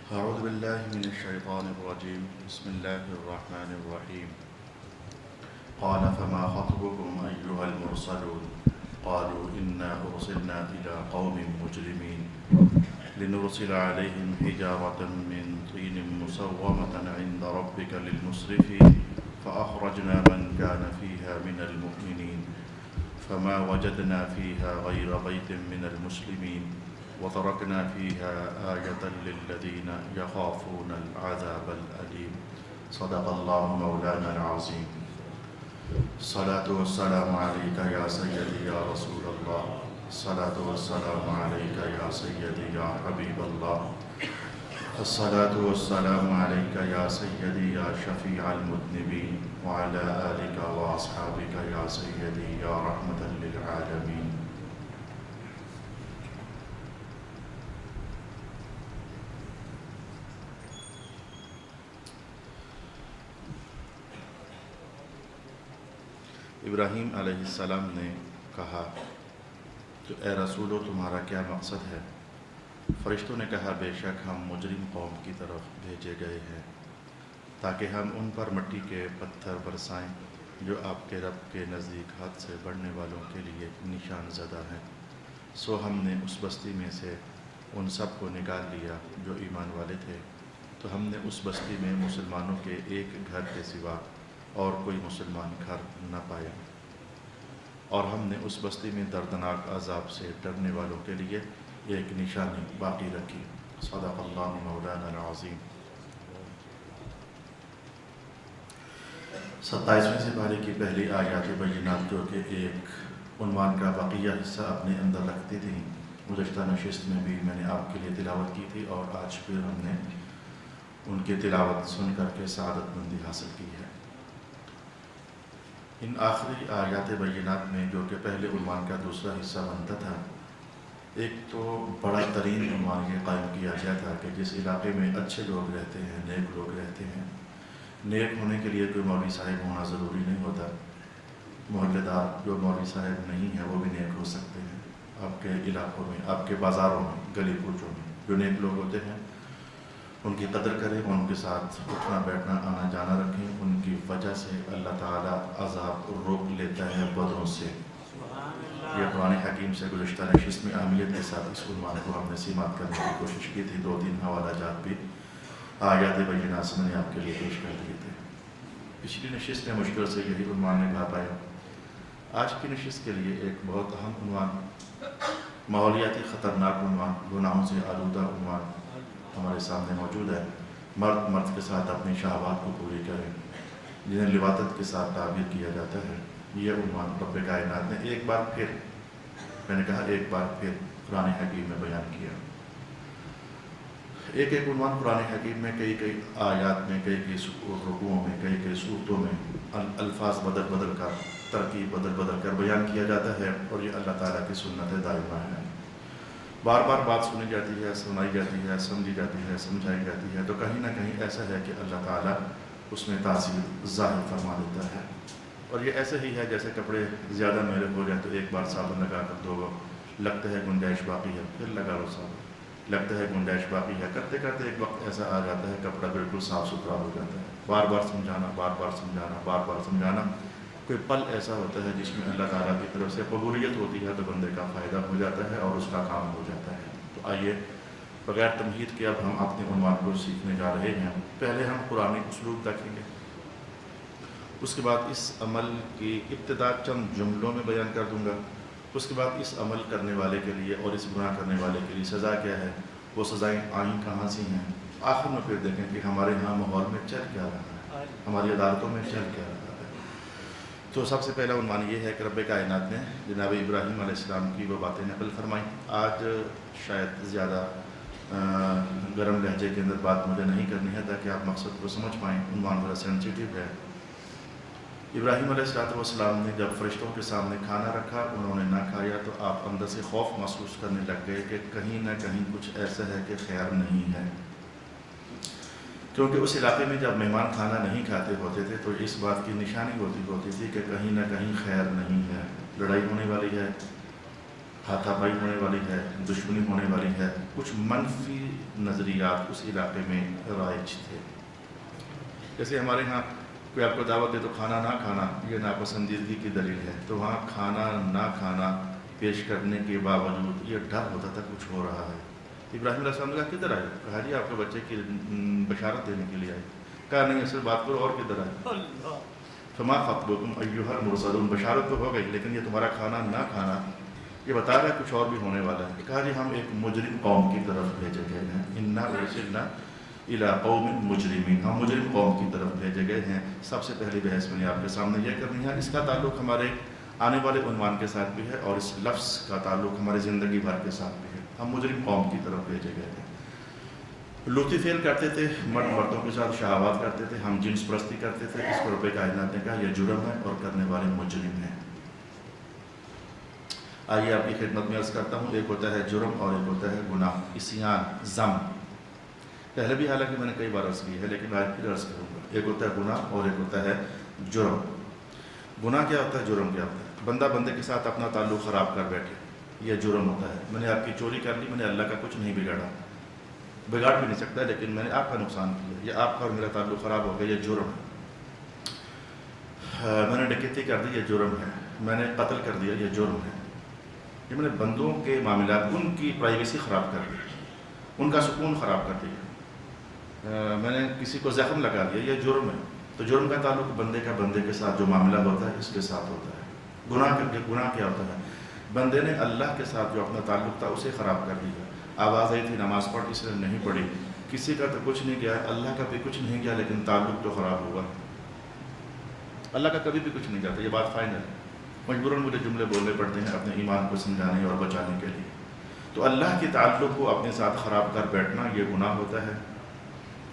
أعوذ بالله من الشيطان الرجيم بسم الله الرحمن الرحيم قال فما خطبكم أيها المرسلون قالوا إنا أرسلنا إلى قوم مجرمين لنرسل عليهم حجارة من طين مسومة عند ربك للمسرفين فأخرجنا من كان فيها من المؤمنين فما وجدنا فيها غير بيت من المسلمين وتركنا فيها آية للذين يخافون العذاب الأليم صدق الله مولانا العظيم الصلاة والسلام عليك يا سيدي يا رسول الله الصلاة والسلام عليك يا سيدي يا حبيب الله الصلاة والسلام عليك يا سيدي يا شفيع المذنبين وعلى آلك وأصحابك يا سيدي يا رحمة للعالمين. ابراہیم علیہ السلام نے کہا تو اے رسولو تمہارا کیا مقصد ہے؟ فرشتوں نے کہا بے شک ہم مجرم قوم کی طرف بھیجے گئے ہیں تاکہ ہم ان پر مٹی کے پتھر برسائیں جو آپ کے رب کے نزدیک حد سے بڑھنے والوں کے لیے نشان زدہ ہیں۔ سو ہم نے اس بستی میں سے ان سب کو نکال لیا جو ایمان والے تھے، تو ہم نے اس بستی میں مسلمانوں کے ایک گھر کے سوا اور کوئی مسلمان گھر نہ پایا، اور ہم نے اس بستی میں دردناک عذاب سے ڈرنے والوں کے لیے ایک نشانی باقی رکھی۔ صدق اللہ مولانا العظیم۔ 27ویں سپارے کی پہلی آیات بینات جو کہ ایک عنوان کا بقیہ حصہ اپنے اندر رکھتی تھیں، گزشتہ نشست میں بھی میں نے آپ کے لیے تلاوت کی تھی، اور آج پھر ہم نے ان کی تلاوت سن کر کے سعادت مندی حاصل کی ہے۔ ان آخری آیات بینات میں جو کہ پہلے عنوان کا دوسرا حصہ بنتا تھا، ایک تو بڑا ترین عنوان یہ قائم کیا گیا تھا کہ جس علاقے میں اچھے لوگ رہتے ہیں، نیک لوگ رہتے ہیں، نیک ہونے کے لیے کوئی مولوی صاحب ہونا ضروری نہیں ہوتا، محلے دار جو مولوی صاحب نہیں ہیں وہ بھی نیک ہو سکتے ہیں۔ آپ کے علاقوں میں، آپ کے بازاروں میں، گلی کوچوں میں جو نیک لوگ ہوتے ہیں ان کی قدر کریں، ان کے ساتھ اٹھنا بیٹھنا آنا جانا رکھیں، ان کی وجہ سے اللہ تعالیٰ عذاب روک لیتا ہے بدوں سے۔ یہ قرآن حکیم سے گزشتہ نشست میں اہمیت کے ساتھ اس عنوان کو ہم نے سماعت کرنے کی کوشش کی تھی، 2-3 حوالہ جات بھی آیات بینات سے میں نے آپ کے لیے پیش کر دیے تھے۔ پچھلی نشست میں مشکل سے یہی عنوان نبھا پایا۔ آج کی نشست کے لیے ایک بہت اہم عنوان، ماحولیاتی خطرناک عنوان، گناہوں سے آلودہ عنوان ہمارے سامنے موجود ہے۔ مرد مرد کے ساتھ اپنی شہوات کو پوری کریں، جنہیں لواطت کے ساتھ تعبیر کیا جاتا ہے۔ یہ عنوان رب کائنات نے ایک بار پھر، میں نے کہا ایک بار پھر، قرآن حکیم میں بیان کیا۔ ایک ایک عنوان قرآن حکیم میں کئی کئی آیات میں، کئی کئی رکوعوں میں، کئی کئی صورتوں میں الفاظ بدل بدل کر، ترکیب بدل بدل کر بیان کیا جاتا ہے، اور یہ اللہ تعالیٰ کی سنت دائمہ ہے۔ بار بار بات سنی جاتی ہے، سنائی جاتی ہے، سمجھی جاتی ہے، سمجھائی جاتی ہے، تو کہیں نہ کہیں ایسا ہے کہ اللہ تعالیٰ اس میں تاثیر ظاہر فرما دیتا ہے۔ اور یہ ایسے ہی ہے جیسے کپڑے زیادہ میلے ہو جائے تو ایک بار صابن لگا کر دھو، لگتا ہے گنجائش باقی ہے، پھر لگا لو صابن، لگتا ہے گنجائش باقی ہے، کرتے کرتے ایک وقت ایسا آ جاتا ہے کپڑا بالکل صاف ستھرا ہو جاتا ہے۔ بار بار سمجھانا، بار بار سمجھانا، بار بار سمجھانا، کوئی پل ایسا ہوتا ہے جس میں اللہ تعالیٰ کی طرف سے قبولیت ہوتی ہے تو بندے کا فائدہ ہو جاتا ہے اور اس کا کام ہو جاتا ہے۔ تو آئیے بغیر تمہید کے اب ہم اپنے عنوان کو سیکھنے جا رہے ہیں۔ پہلے ہم قرآنی اسلوب دیکھیں گے، اس کے بعد اس عمل کی ابتدا چند جملوں میں بیان کر دوں گا، اس کے بعد اس عمل کرنے والے کے لیے اور اس گناہ کرنے والے کے لیے سزا کیا ہے، وہ سزائیں آئیں کہاں سے ہیں، آخر میں پھر دیکھیں کہ ہمارے ہاں ماحول میں چل کیا رہا ہے، ہماری عدالتوں میں چل کیا رہا ہے۔ تو سب سے پہلا عنوان یہ ہے کہ رب کائنات نے جناب ابراہیم علیہ السلام کی وہ باتیں نقل فرمائیں۔ آج شاید زیادہ گرم لہجے کے اندر بات مجھے نہیں کرنی ہے تاکہ آپ مقصد کو سمجھ پائیں، عنوان بڑا سینسیٹیو ہے۔ ابراہیم علیہ السلام نے جب فرشتوں کے سامنے کھانا رکھا، انہوں نے نہ کھایا تو آپ اندر سے خوف محسوس کرنے لگ گئے کہ کہیں نہ کہیں کچھ ایسا ہے کہ خیر نہیں ہے، کیونکہ اس علاقے میں جب مہمان کھانا نہیں کھاتے ہوتے تھے تو اس بات کی نشانی ہوتی تھی کہ کہیں نہ کہیں خیر نہیں ہے، لڑائی ہونے والی ہے، ہاتھا پائی ہونے والی ہے، دشمنی ہونے والی ہے، کچھ منفی نظریات اس علاقے میں رائج تھے۔ جیسے ہمارے ہاں کوئی آپ کو دعوت دے تو کھانا نہ کھانا یہ ناپسندیدگی کی دلیل ہے، تو وہاں کھانا نہ کھانا پیش کرنے کے باوجود یہ ڈر ہوتا تھا کچھ ہو رہا ہے۔ ابراہیم علیہ السلام نے کہا کدھر آئے؟ کہا جی آپ کے بچے کی بشارت دینے کے لیے آئے۔ کہا نہیں اصل بات کرو اور کدھر آئے؟ فما خطبکم ایھا المرسلون، بشارت تو ہو گئی لیکن یہ تمہارا کھانا نہ کھانا یہ بتا رہا ہے کچھ اور بھی ہونے والا ہے۔ کہا جی ہم ایک مجرم قوم کی طرف بھیجے گئے ہیں، انا ارسلنا الی قوم مجرمین، ہم مجرم قوم کی طرف بھیجے گئے ہیں۔ سب سے پہلی بحث میں نے آپ کے سامنے یہ کرنی ہے، اس کا تعلق ہمارے آنے والے عنوان کے ساتھ بھی ہے اور اس لفظ کا تعلق ہماری زندگی بھر کے ساتھ بھی ہے۔ ہم مجرم قوم کی طرف بھیجے گئے ہیں۔ لطفی فعل کرتے تھے، مرد مردوں کے ساتھ شہوات کرتے تھے، ہم جنس پرستی کرتے تھے، اس پر رب کائنات نے کہا یہ جرم ہے اور کرنے والے مجرم ہیں۔ آئیے آپ کی خدمت میں عرض کرتا ہوں، ایک ہوتا ہے جرم اور ایک ہوتا ہے گناہ، عصیان، ذم۔ پہلے بھی حالانکہ میں نے کئی بار عرض کی ہے لیکن آج پھر عرض کروں گا۔ ایک ہوتا ہے گناہ اور ایک ہوتا ہے جرم۔ گناہ کیا ہوتا ہے؟ جرم کیا ہوتا ہے؟ بندہ بندے کے ساتھ اپنا تعلق خراب کر بیٹھے، یہ جرم ہوتا ہے۔ میں نے آپ کی چوری کر لی، میں نے اللہ کا کچھ نہیں بگاڑا، بگاڑ بھی نہیں سکتا لیکن میں نے آپ کا نقصان کیا، یہ آپ کا اور میرا تعلق خراب ہو گیا، یہ جرم ہے۔ میں نے ڈکیتی کر دی، یہ جرم ہے۔ میں نے قتل کر دیا، یہ جرم ہے۔ یہ میں نے بندوں کے معاملات، ان کی پرائیویسی خراب کر دی، ان کا سکون خراب کر دیا، میں نے کسی کو زخم لگا دیا، یہ جرم ہے۔ تو جرم کا تعلق بندے کا بندے کے ساتھ جو معاملہ ہوتا ہے اس کے ساتھ ہوتا ہے۔ گناہ کیا ہوتا ہے؟ بندے نے اللہ کے ساتھ جو اپنا تعلق تھا اسے خراب کر دیا۔ آواز آئی تھی نماز پڑھ، اس نے نہیں پڑھی، کسی کا تو کچھ نہیں گیا، اللہ کا بھی کچھ نہیں گیا لیکن تعلق تو خراب ہوا۔ اللہ کا کبھی بھی کچھ نہیں جاتا، یہ بات فائنل ہے۔ مجبوراً مجھے جملے بولنے پڑتے ہیں اپنے ایمان کو سمجھانے اور بچانے کے لیے۔ تو اللہ کے تعلق کو اپنے ساتھ خراب کر بیٹھنا یہ گناہ ہوتا ہے۔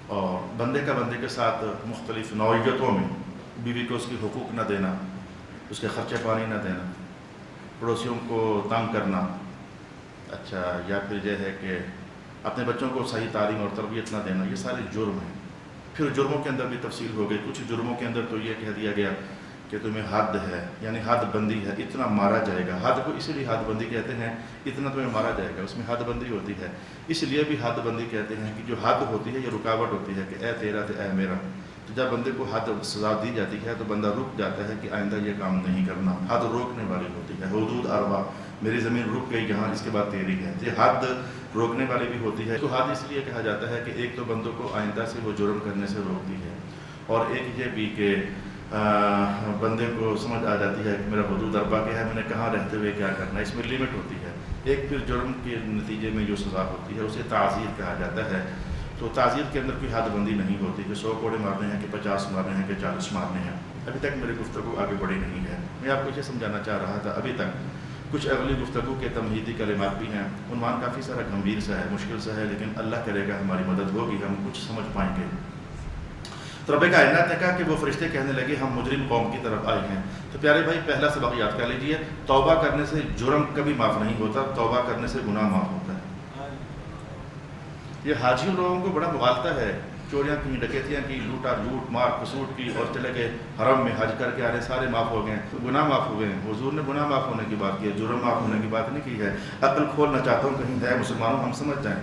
اور بندے کا بندے کے ساتھ مختلف نوعیتوں میں، بیوی کو اس کی حقوق نہ دینا، اس کے خرچے پانی نہ دینا، پڑوسیوں کو تنگ کرنا، اچھا، یا پھر یہ ہے کہ اپنے بچوں کو صحیح تعلیم اور تربیت نہ دینا، یہ سارے جرم ہیں۔ پھر جرموں کے اندر بھی تفصیل ہو گئی۔ کچھ جرموں کے اندر تو یہ کہہ دیا گیا کہ تمہیں حد ہے، یعنی حد بندی ہے، اتنا مارا جائے گا۔ حد کو اسی لیے حد بندی کہتے ہیں، اتنا تمہیں مارا جائے گا، اس میں حد بندی ہوتی ہے۔ اس لیے بھی حد بندی کہتے ہیں کہ جو حد ہوتی ہے یہ رکاوٹ ہوتی ہے کہ اے تیرا تو اے میرا۔ تو جب بندے کو حد سزا دی جاتی ہے تو بندہ رک جاتا ہے کہ آئندہ یہ کام نہیں کرنا۔ حد روکنے والی ہوتی ہے، حدود اربع، میری زمین رک گئی یہاں، اس کے بعد تیری ہے۔ یہ حد روکنے والی بھی ہوتی ہے۔ تو حد اس لیے کہا جاتا ہے کہ ایک تو بندوں کو آئندہ سے وہ جرم کرنے سے روکتی ہے، اور ایک یہ بھی کہ بندے کو سمجھ آ جاتی ہے کہ میرا حدود اربع کیا ہے، میں نے کہاں رہتے ہوئے کیا کرنا ہے، اس میں لمٹ ہوتی ہے۔ ایک پھر جرم کے نتیجے میں جو سزا ہوتی ہے اسے تعزیر کہا جاتا ہے۔ تو تعزیر کے اندر کوئی حد بندی نہیں ہوتی کہ 100 کوڑے مارنے ہیں کہ 50 مارنے ہیں کہ 40 مارنے ہیں۔ ابھی تک میری گفتگو آگے بڑھی نہیں ہے۔ میں آپ کو یہ سمجھانا چاہ رہا تھا ابھی تک کچھ اگلی گفتگو کے تمہیدی کلمات بھی ہیں۔ عنوان کافی سارا گمبھیر سا ہے، مشکل سا ہے، لیکن اللہ کرے گا ہماری مدد ہوگی، ہم کچھ سمجھ پائیں گے۔ تو رب کائنات نے کہا کہ وہ فرشتے کہنے لگے ہم مجرم قوم کی طرف آئے ہیں۔ تو پیارے بھائی پہلا سبق یاد کر لیجئے، توبہ کرنے سے جرم کبھی معاف نہیں ہوتا، توبہ کرنے سے گناہ معاف ہوتا ہے۔ یہ حاجیوں لوگوں کو بڑا مغالطہ ہے، چوریاں کی، ڈکیتیاں کی، لوٹا لوٹ مار کسوٹ کی، اور چلے گئے حرم میں حج کر کے آ رہے، سارے معاف ہو گئے، گناہ معاف ہو گئے ہیں۔ حضور نے گناہ معاف ہونے کی بات کی ہے، جرم معاف ہونے کی بات نہیں کی ہے۔ عقل کھولنا چاہتا ہوں کہیں ہے مسلمانوں ہم سمجھ جائیں،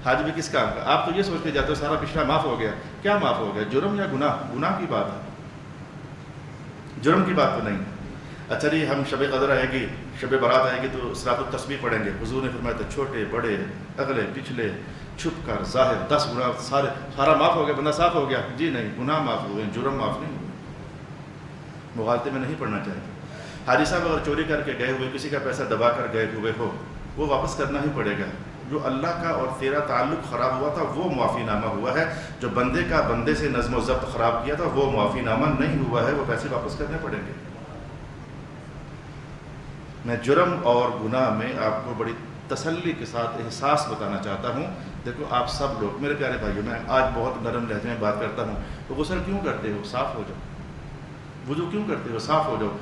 حج بھی کس کام کا؟ آپ تو یہ سوچ کے جاتے ہو سارا پچھلا معاف ہو گیا، کیا معاف ہو گیا؟ جرم یا گناہ؟ گناہ کی بات ہے، جرم کی بات تو نہیں۔ اچھا جی ہم شب قدر آئے گی، شب برات آئے گی تو صلاۃ التسبیح پڑھیں گے۔ حضور نے فرمایا تھا چھوٹے بڑے اگلے پچھلے چھپ کر ظاہر 10 گناہ سارا معاف ہو گیا، بندہ صاف ہو گیا؟ جی نہیں، گناہ معاف ہوئے، جرم معاف نہیں ہوئے۔ مغالطے میں نہیں پڑھنا چاہیے۔ حاجی صاحب اگر چوری کر کے گئے ہوئے، کسی کا پیسہ دبا کر گئے ہوئے ہو، وہ واپس کرنا ہی پڑے گا۔ جو اللہ کا اور تیرا تعلق خراب ہوا تھا وہ معافی نامہ ہوا ہے، جو بندے کا بندے سے نظم و ضبط خراب کیا تھا وہ معافی نامہ نہیں ہوا ہے، وہ پیسے واپس کرنے پڑیں گے۔ میں جرم اور گناہ میں آپ کو بڑی تسلی کے ساتھ احساس بتانا چاہتا ہوں۔ دیکھو آپ سب لوگ میرے پیارے بھائیوں، میں آج بہت نرم لہجے میں بات کرتا ہوں، تو غسل کیوں کرتے ہو؟ صاف ہو جاؤ۔ وضو کیوں کرتے ہو؟ صاف ہو جاؤ۔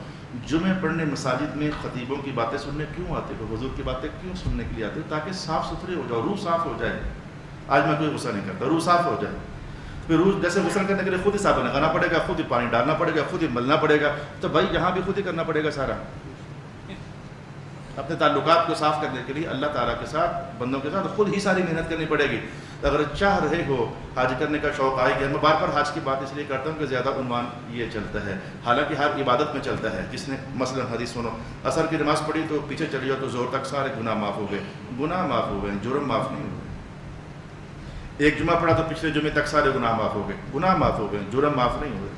جمعے پڑھنے مساجد میں خطیبوں کی باتیں سننے کیوں آتے ہو؟ حضور کی باتیں کیوں سننے کے لیے آتے ہو؟ تاکہ صاف ستھرے ہو جاؤ، روح صاف ہو جائے۔ آج میں کوئی غصہ نہیں کرتا، روح صاف ہو جائے۔ پھر روح جیسے غسل کرنے کے لیے خود ہی صابن لگانا پڑے گا، خود ہی پانی ڈالنا پڑے گا، خود ہی ملنا پڑے گا، تو بھائی یہاں بھی خود ہی کرنا پڑے گا سارا۔ اپنے تعلقات کو صاف کرنے کے لیے اللہ تعالیٰ کے ساتھ، بندوں کے ساتھ خود ہی ساری محنت کرنی پڑے گی۔ اگر چاہ رہے ہو حج کرنے کا شوق آئے گیا، میں بار بار حج کی بات اس لیے کرتا ہوں کہ زیادہ عنوان یہ چلتا ہے، حالانکہ ہر عبادت میں چلتا ہے۔ جس نے مثلا حدیث سنو، عصر کی نماز پڑھی تو پیچھے چلی جاؤ تو زور تک سارے گناہ معاف ہو گئے، گناہ معاف ہو گئے، جرم معاف نہیں ہوئے۔ ایک جمعہ پڑھا تو پچھلے جمعے تک سارے گناہ معاف ہو گئے، گناہ معاف ہو گئے، جرم معاف نہیں ہوئے۔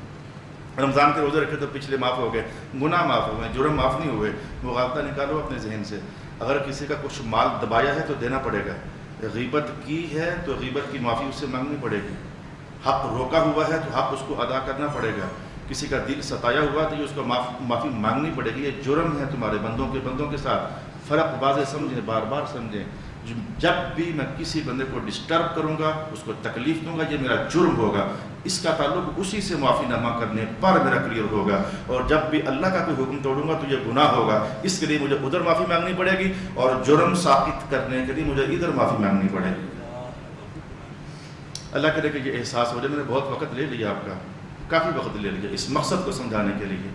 رمضان کے روزے رکھے تو پچھلے معاف ہو گئے، گناہ معاف ہو گئے، جرم معاف نہیں ہوئے۔ مغالطہ نکالو اپنے ذہن سے، اگر کسی کا کچھ مال دبایا ہے تو دینا پڑے گا، غیبت کی ہے تو غیبت کی معافی اس سے مانگنی پڑے گی، حق روکا ہوا ہے تو حق اس کو ادا کرنا پڑے گا، کسی کا دل ستایا ہوا تو یہ اس کو معافی مانگنی پڑے گی۔ یہ جرم ہے تمہارے بندوں کے ساتھ۔ فرق واضح سمجھیں، بار بار سمجھیں، جب بھی میں کسی بندے کو ڈسٹرب کروں گا، اس کو تکلیف دوں گا، یہ میرا جرم ہوگا، اس کا تعلق اسی سے معافی نامہ کرنے پر میرا کلیئر ہوگا۔ اور جب بھی اللہ کا کوئی حکم توڑوں گا تو یہ گناہ ہوگا، اس کے لیے مجھے ادھر معافی مانگنی پڑے گی، اور جرم ثابت کرنے کے لیے مجھے ادھر معافی مانگنی پڑے گی۔ اللہ کرے کہ یہ احساس ہو جائے۔ میں نے بہت وقت لے لیا آپ کا، کافی وقت لے لیا اس مقصد کو سمجھانے کے لیے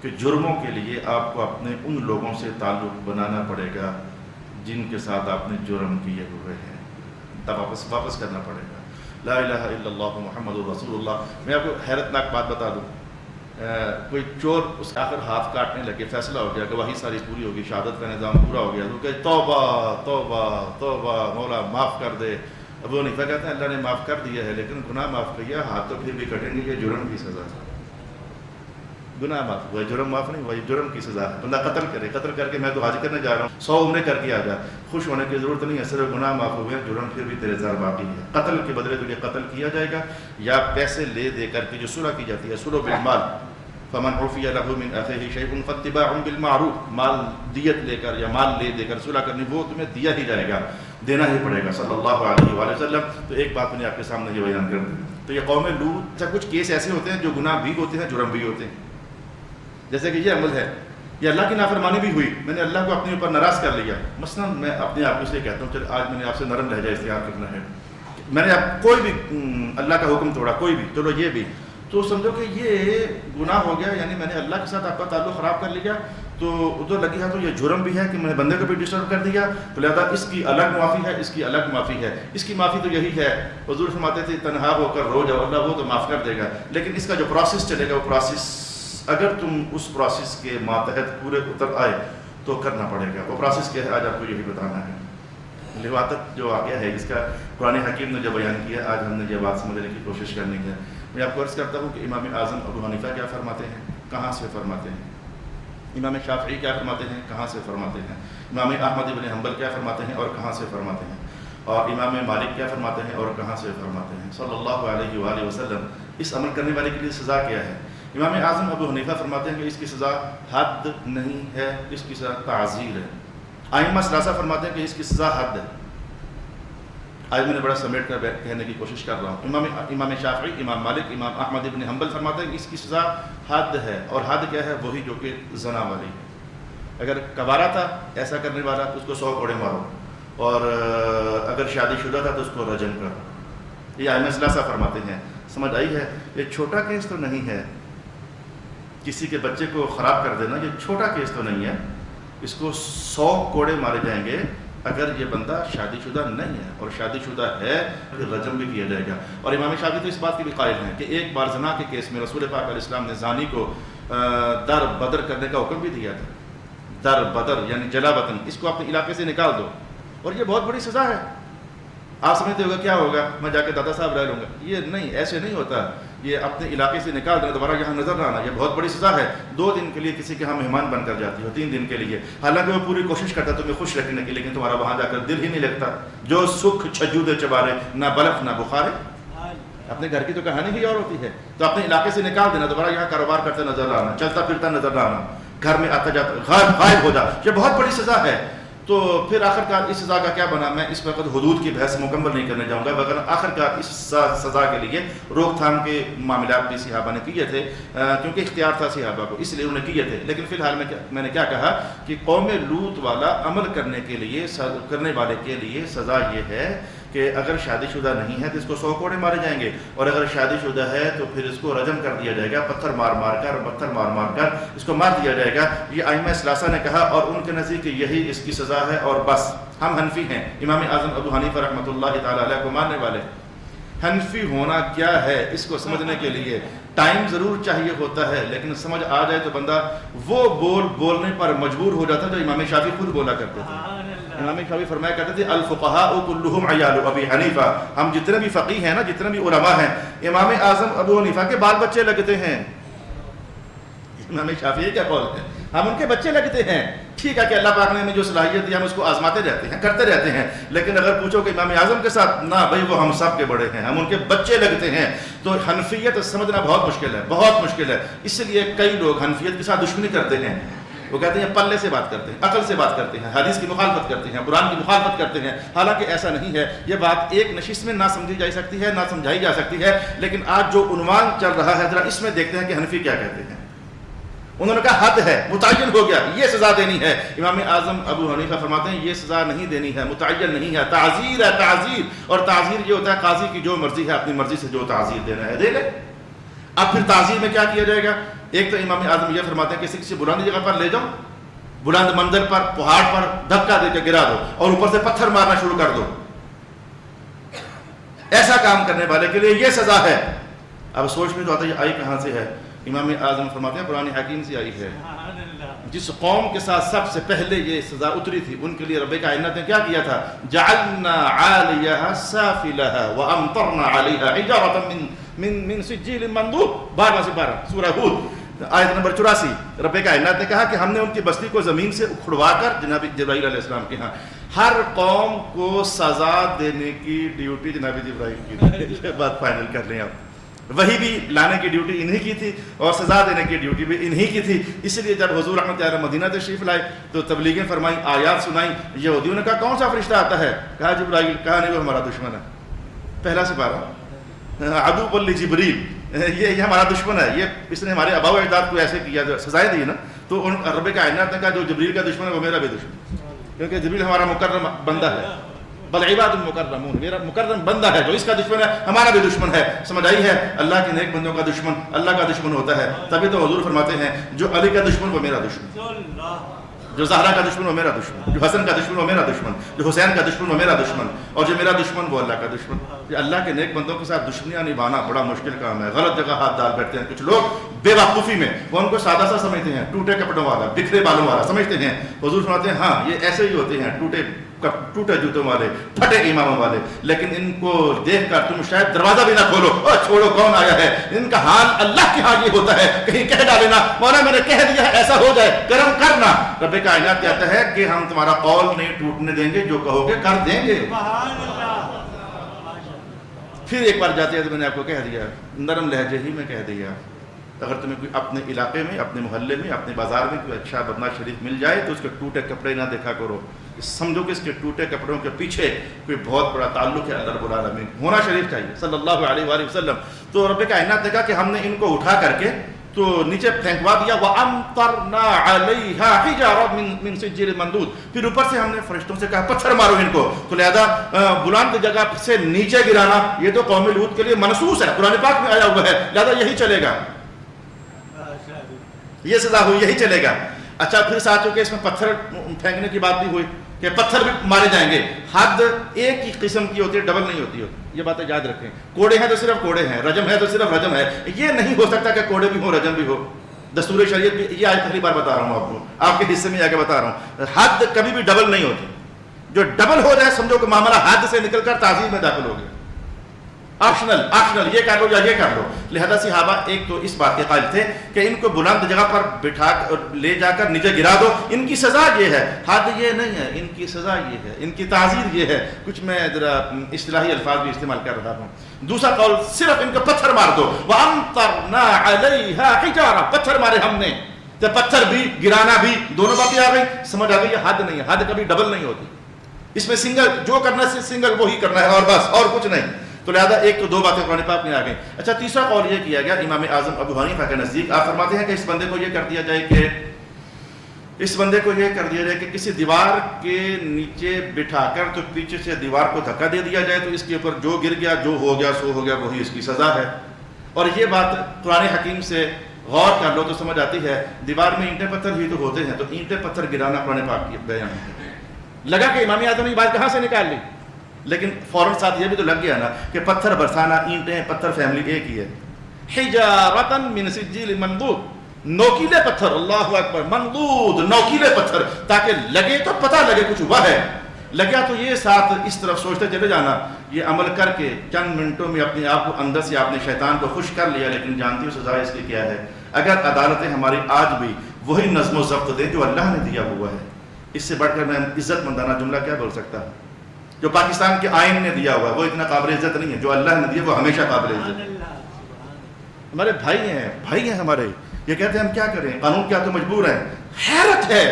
کہ جرموں کے لیے آپ کو اپنے ان لوگوں سے تعلق بنانا پڑے گا جن کے ساتھ آپ نے جرم کیے ہوئے ہیں، تب واپس کرنا پڑے گا۔ لا الہ الا اللہ محمد رسول اللہ۔ میں آپ کو حیرت ناک بات بتا دوں، کوئی چور اس آخر ہاتھ کاٹنے لگے، فیصلہ ہو گیا، گواہی ساری پوری ہوگی، شہادت کا نظام پورا ہو گیا، تو کہ توبہ توبہ توبہ، مولا معاف کر دے۔ اب وہ نکلا کہتے ہیں اللہ نے معاف کر دیا ہے لیکن گناہ معاف کیا، ہاتھ تو پھر بھی کٹیں گے، یہ جرم کی سزا ہے۔ گناہ معاف ہوا، جرم معاف نہیں ہوا، یہ جرم کی سزا ہے۔ بندہ قتل کرے، قتل کر کے میں تو حج کرنے جا رہا ہوں، 100 عمرے کر کے آ جا، خوش ہونے کی ضرورت نہیں ہے، صرف گناہ معاف ہوئے، جرم پھر بھی تیرے ساتھ باقی ہے۔ قتل کے بدلے تجھے قتل کیا جائے گا، یا پیسے لے دے کر کے جو صلح کی جاتی ہے، صلح بالمال، فمن عفی له من اخیہ شیء فاتباع بالمعروف، مال دیت لے کر یا مال لے دے کر صلح کرنی، وہ تمہیں دیا ہی جائے گا، دینا ہی پڑے گا صلی اللہ علیہ وآلہ وسلم۔ تو ایک بات میں نے آپ کے سامنے یہ بیان کر دی۔ تو یہ قوم لوط، کچھ کیس ایسے ہوتے ہیں جو گناہ بھی ہوتے ہیں، جرم بھی ہوتے ہیں، جیسے کہ یہ عمل ہے، یہ اللہ کی نافرمانی بھی ہوئی، میں نے اللہ کو اپنے اوپر ناراض کر لیا۔ مثلا میں اپنے آپ کو اس لیے کہتا ہوں، چل آج میں نے آپ سے نرم لہجہ اختیار کرنا ہے، میں نے آپ کوئی بھی اللہ کا حکم توڑا، کوئی بھی، چلو یہ بھی، تو سمجھو کہ یہ گناہ ہو گیا، یعنی میں نے اللہ کے ساتھ آپ کا تعلق خراب کر لیا، تو ادھر لگی ہے تو یہ جرم بھی ہے کہ میں نے بندے کو بھی ڈسٹرب کر دیا، تو لہٰذا اس کی الگ معافی ہے، اس کی الگ معافی ہے۔ اس کی معافی تو یہی ہے، حضور فرماتے تھے تنہا ہو کر رو جاؤ، اللہ وہ تو معاف کر دے گا، لیکن اس کا جو پروسیس چلے گا، وہ پروسیس اگر تم اس پروسیس کے ماتحت پورے اتر آئے تو کرنا پڑے گا۔ وہ پروسیس کیا ہے آج آپ کو یہی بتانا ہے۔ لواطت جو واقعہ ہے اس کا قرآن حکیم نے جو بیان کیا، آج ہم نے یہ بات سمجھنے کی کوشش کرنی ہے۔ میں آپ کو عرض کرتا ہوں کہ امام اعظم ابو حنیفہ کیا فرماتے ہیں، کہاں سے فرماتے ہیں، امام شافعی کیا فرماتے ہیں، کہاں سے فرماتے ہیں، امام احمد بن حنبل کیا فرماتے ہیں اور کہاں سے فرماتے ہیں، اور امام مالک کیا فرماتے ہیں اور کہاں سے فرماتے ہیں صلی اللہ علیہ وآلہ وسلم۔ اس عمل کرنے والے کے لیے سزا کیا ہے؟ امام اعظم ابو حنیفہ فرماتے ہیں کہ اس کی سزا حد نہیں ہے، اس کی سزا تعزیر ہے۔ ائمہ ثلاثہ فرماتے ہیں کہ اس کی سزا حد ہے۔ آج میں نے بڑا سمیٹ کر کہنے کی کوشش کر رہا ہوں۔ امام شافعی، امام مالک، امام احمد بن حنبل فرماتے ہیں کہ اس کی سزا حد ہے، اور حد کیا ہے؟ وہی جو کہ زنا والی ہے۔ اگر کبارہ تھا ایسا کرنے والا تو اس کو 100 کوڑے مارو، اور اگر شادی شدہ تھا تو اس کو رجم کرو۔ یہ ائمہ ثلاثہ فرماتے ہیں۔ سمجھ آئی ہے؟ یہ چھوٹا کیس تو نہیں ہے، کسی کے بچے کو خراب کر دینا یہ چھوٹا کیس تو نہیں ہے، اس کو 100 کوڑے مارے جائیں گے اگر یہ بندہ شادی شدہ نہیں ہے، اور شادی شدہ ہے پھر رجم بھی کیا جائے گا۔ اور امام شافعی تو اس بات کے بھی قائل ہیں کہ ایک بار زنا کے کیس میں رسول پاک علیہ السلام نے زانی کو در بدر کرنے کا حکم بھی دیا تھا۔ در بدر یعنی جلا وطن، اس کو اپنے علاقے سے نکال دو، اور یہ بہت بڑی سزا ہے۔ آپ سمجھتے ہوگا کیا ہوگا، میں جا کے دادا صاحب رہ لوں گا، یہ نہیں، ایسے نہیں ہوتا۔ یہ اپنے علاقے سے نکال دینا، دوبارہ یہاں نظر نہ آنا، یہ بہت بڑی سزا ہے۔ 2 دن کے لیے کسی کے ہاں مہمان بن کر جاتی ہو، 3 دن کے لیے، حالانکہ وہ پوری کوشش کرتا تمہیں خوش رکھنے کی، لیکن تمہارا وہاں جا کر دل ہی نہیں لگتا۔ جو سکھ چھجودے چبارے، نہ بلف نہ بخارے، اپنے گھر کی تو کہانی ہی اور ہوتی ہے۔ تو اپنے علاقے سے نکال دینا، دوبارہ یہاں کاروبار کرتے نظر نہ آنا، چلتا پھرتا نظر نہ آنا، گھر میں آتا جاتا غائب ہو جا، یہ بہت بڑی سزا ہے۔ تو پھر آخرکار اس سزا کا کیا بنا؟ میں اس وقت حدود کی بحث مکمل نہیں کرنے جاؤں گا، مگر آخرکار اس سزا کے لیے روک تھام کے معاملات بھی صحابہ نے کیے تھے، کیونکہ اختیار تھا صحابہ کو، اس لیے انہوں نے کیے تھے۔ لیکن فی الحال میں نے کیا کہا کہ قوم لوط والا عمل کرنے والے کے لیے سزا یہ ہے کہ اگر شادی شدہ نہیں ہے تو اس کو 100 کوڑے مارے جائیں گے، اور اگر شادی شدہ ہے تو پھر اس کو رجم کر دیا جائے گا، پتھر مار مار کر اس کو مار دیا جائے گا۔ یہ ائمہ ثلاثہ نے کہا، اور ان کے نزدیک یہی اس کی سزا ہے، اور بس۔ ہم حنفی ہیں، امام اعظم ابو حنیفہ رحمۃ اللہ تعالی علیہ کو ماننے والے۔ حنفی ہونا کیا ہے اس کو سمجھنے کے لیے ٹائم ضرور چاہیے ہوتا ہے، لیکن سمجھ آ جائے تو بندہ وہ بولنے پر مجبور ہو جاتا ہے جو امام شافعی خود بولا کرتے تھے۔ امام شافعی فرمایا کرتے تھے الفقہاء کلہم عیال ابی حنیفہ، ہم جتنے بھی فقیہ ہیں نا، جتنے بھی علماء ہیں، امام اعظم ابو حنیفہ کے بال بچے لگتے ہیں۔ امام شافعی کیا قول ہے؟ ہم ان کے بچے لگتے ہیں۔ ٹھیک ہے کہ اللہ پاک نے ہمیں جو صلاحیت دی ہم اس کو آزماتے رہتے ہیں، کرتے رہتے ہیں، لیکن اگر پوچھو کہ امام اعظم کے ساتھ، نہ بھائی وہ ہم سب کے بڑے ہیں، ہم ان کے بچے لگتے ہیں۔ تو حنفیت سمجھنا بہت مشکل ہے، بہت مشکل ہے۔ اس لیے کئی لوگ حنفیت کے ساتھ دشمنی کرتے ہیں۔ وہ کہتے ہیں پلے سے بات کرتے ہیں، عقل سے بات کرتے ہیں، حدیث کی مخالفت کرتے ہیں، قرآن کی مخالفت کرتے ہیں، حالانکہ ایسا نہیں ہے۔ یہ بات ایک نشست میں نہ سمجھی جا سکتی ہے، نہ سمجھائی جا سکتی ہے، لیکن آج جو عنوان چل رہا ہے ذرا اس میں دیکھتے ہیں کہ حنفی کیا کہتے ہیں۔ انہوں نے کہا حد ہے، متعین ہو گیا، یہ سزا دینی ہے۔ امام اعظم ابو حنیفہ فرماتے ہیں یہ سزا نہیں دینی ہے، متعین نہیں ہے، تعزیر ہے، تعزیر۔ اور تعزیر یہ ہوتا ہے قاضی کی جو مرضی ہے، اپنی مرضی سے جو تعزیر دینا ہے دے لے۔ اب پھر تعزیر میں کیا کیا جائے گا؟ ایک تو امام اعظم یہ فرماتے ہیں کہ کسی بلند جگہ پر لے جاؤ، بلند منزل پر، پہاڑ پر دھکا دے کے گرا دو اور اوپر سے پتھر مارنا شروع کر دو۔ ایسا کام کرنے والے کے لیے یہ سزا ہے۔ اب سوچ میں تو آتا ہے یہ آئی کہاں سے ہے؟ امام اعظم فرماتے ہیں قرآن حکیم سے آئی ہے۔ جس قوم کے ساتھ سب سے پہلے یہ سزا اتری تھی ان کے لیے رب کائنات نے کیا کیا تھا؟ جعلنا عالیہا سافلہا وامطرنا علیہا حجارۃ من سجیل منضود، 12 سے 12 سورہ ہود آیت نمبر 84۔ رب کائنات نے کہا کہ ہم نے ان کی بستی کو زمین سے اکھڑوا کر جناب جبرائیل علیہ السلام کے ہاں، ہر قوم کو سزا دینے کی ڈیوٹی جناب جبرائیل کی تھی۔ یہ بات فائنل کر لیں آپ، وہی بھی لانے کی ڈیوٹی انہی کی تھی اور سزا دینے کی ڈیوٹی بھی انہی کی تھی۔ اس لیے جب حضور رحمۃ اللہ مدینہ تشریف لائے تو تبلیغیں فرمائیں، آیات سنائیں۔ یہودیوں نے کہا کون سا فرشتہ آتا ہے؟ کہا جبرائیل۔ کہا نہیں وہ ہمارا دشمن ہے۔ پہلا سپارہ عدو لجبریل، یہ ہمارا دشمن ہے، یہ اس نے ہمارے آباء و اجداد کو ایسے کیا، سزائیں دی نا۔ تو ان رب کائنات نے کہا جو جبریل کا دشمن ہے وہ میرا بھی دشمن، کیونکہ جبریل ہمارا مکرم بندہ ہے، بل عباد المکرمون، میرا مکرم بندہ ہے، جو اس کا دشمن ہے ہمارا بھی دشمن ہے۔ سمجھ آئی ہے؟ اللہ کے نیک بندوں کا دشمن اللہ کا دشمن ہوتا ہے۔ تبھی تو حضور فرماتے ہیں جو علی کا دشمن وہ میرا دشمن، جو زہرا کا دشمن وہ میرا دشمن، جو حسن کا دشمن وہ میرا دشمن، جو حسین کا دشمن وہ میرا دشمن، اور جو میرا دشمن وہ اللہ کا دشمن۔ یہ اللہ کے نیک بندوں کے ساتھ دشمنیاں نبھانا بڑا مشکل کام ہے۔ غلط جگہ ہاتھ ڈال بیٹھتے ہیں کچھ لوگ بے وقوفی میں، وہ ان کو سادہ سا سمجھتے ہیں، ٹوٹے کپڑوں والا، بکھرے بالوں والا سمجھتے ہیں۔ حضور فرماتے ہیں ہاں یہ ایسے ہی ہوتے ہیں، ٹوٹے جوتوں والے، پھٹے اماموں والے، لیکن ان کو دیکھ کر تم شاید دروازہ بھی نہ کھولو، اور چھوڑو کون آیا ہے۔ ان کا حال اللہ کے ہاں یہ ہوتا ہے، کہیں کہہ ڈالے نا مولا میں نے کہہ دیا ہے ایسا ہو جائے، کرم کرنا۔ رب کائنات کہتا ہے کہ ہم تمہارا قول نہیں ٹوٹنے دیں گے، جو کہو گے کر دیں گے۔ پھر ایک بار جاتے ہیں تو میں نے آپ کو کہہ دیا، نرم لہجے ہی میں کہہ دیا، اگر تمہیں کوئی اپنے علاقے میں، اپنے محلے میں، اپنے بازار میں کوئی اچھا بدنہ شریف مل جائے تو اس کے ٹوٹے کپڑے نہ دیکھا کرو، سمجھو کہ اس کے ٹوٹے کپڑوں کے پیچھے کوئی بہت بڑا تعلق ہے اللہ رب العالمین، ہونا شریف چاہیے صلی اللہ علیہ وآلہ وسلم۔ تو رب کائنات نے کہا کہ ہم نے ان کو اٹھا کر کے تو نیچے پھینکوا دیا، وَأَمْطَرْنَا عَلَيْهَا حِجَارَةً مِّن سِجِّيلٍ مَنضُودٍ، پھر اوپر سے ہم نے فرشتوں سے کہا پتھر مارو ان کو۔ تو لہذا بلند جگہ سے نیچے گرانا یہ تو قوم لوط کے لیے منسوس ہے، قرآن پاک میں آیا ہوا ہے، لہذا یہی چلے گا، یہ سزا ہوئی، یہی چلے گا۔ اچھا پھر ساتھ چونکہ اس میں پتھر پھینکنے کی بات بھی ہوئی کہ پتھر بھی مارے جائیں گے، حد ایک ہی قسم کی ہوتی ہے، ڈبل نہیں ہوتی ہے، یہ باتیں یاد رکھیں۔ کوڑے ہیں تو صرف کوڑے ہیں، رجم ہے تو صرف رجم ہے، یہ نہیں ہو سکتا کہ کوڑے بھی ہو رجم بھی ہو، دستور شریعت بھی، یہ آج پہلی بار بتا رہا ہوں آپ کو، آپ کے حصے میں آ کے بتا رہا ہوں، حد کبھی بھی ڈبل نہیں ہوتی، جو ڈبل ہو جائے سمجھو کہ معاملہ حد سے نکل کر تعزیر میں داخل ہو گیا، آپشنل یہ کر لو یا یہ کر لو۔ لہذا صحابہ ایک تو اس بات کے قائل تھے کہ ان کو بلند جگہ پر بٹھا لے جا کر نیچے گرا دو، ان کی سزا یہ ہے، حد یہ نہیں ہے، ان کی سزا یہ ہے، ان کی تعزیر یہ ہے۔ کچھ میں ذرا اصطلاحی الفاظ بھی استعمال کر رہا ہوں۔ دوسرا قول صرف ان کو پتھر مار دو، وَأَمْطَرْنَا عَلَيْهَا حِجَارَةً، پتھر مارے ہم نے، تو پتھر بھی گرانا بھی دونوں باتیں آ گئی، سمجھ آ گئی یہ حد نہیں ہے، حد کبھی ڈبل نہیں ہوتی، اس میں سنگل جو کرنا ہے سنگل وہی کرنا ہے اور بس، اور کچھ نہیں۔ تو لہذا ایک تو دو باتیں قرآن پاک میں آ گئی۔ اچھا تیسرا قول یہ کیا گیا امام اعظم ابو حنیفہ کے نزدیک، آپ فرماتے ہیں کہ اس بندے کو یہ کر دیا جائے کہ اس بندے کو یہ کر دیا جائے کہ کسی دیوار کے نیچے بٹھا کر تو پیچھے سے دیوار کو دھکا دے دیا جائے تو اس کے اوپر جو گر گیا، جو ہو گیا سو ہو گیا، وہی اس کی سزا ہے۔ اور یہ بات قرآن حکیم سے غور کر لو تو سمجھ آتی ہے۔ دیوار میں اینٹیں پتھر ہی تو ہوتے ہیں، تو اینٹیں پتھر گرانا قرآن پاک کی بیان ہے۔ لگا کہ امام اعظم نے یہ بات کہاں سے نکال لی، لیکن فوراً ساتھ یہ بھی تو لگ گیا نا کہ پتھر برسانا، اینٹیں پتھر فیملی ایک ہی ہے۔ حجارۃ من سجیل منضود، نوکیلے پتھر، اللہ اکبر، منضود، نوکیلے پتھر، تاکہ لگے تو پتہ لگے کچھ ہوا ہے۔ لگا تو یہ ساتھ اس طرف سوچتے چلے جانا، یہ عمل کر کے چند منٹوں میں اپنے آپ کو اندر سے آپ نے شیطان کو خوش کر لیا، لیکن جانتی ہو سزا اس کی کیا ہے؟ اگر عدالتیں ہماری آج بھی وہی نظم و ضبط دیں جو اللہ نے دیا ہوا ہے، اس سے بڑھ کر میں عزت مندانہ جملہ کیا بول سکتا ہوں؟ جو پاکستان کے آئین نے دیا ہوا ہے وہ اتنا قابل عزت نہیں ہے، جو اللہ نے دیا وہ ہمیشہ قابل عزت ہے۔ ہمارے بھائی ہیں ہمارے، یہ کہتے ہیں ہم کیا کریں، قانون کیا تو مجبور ہیں۔ حیرت ہے،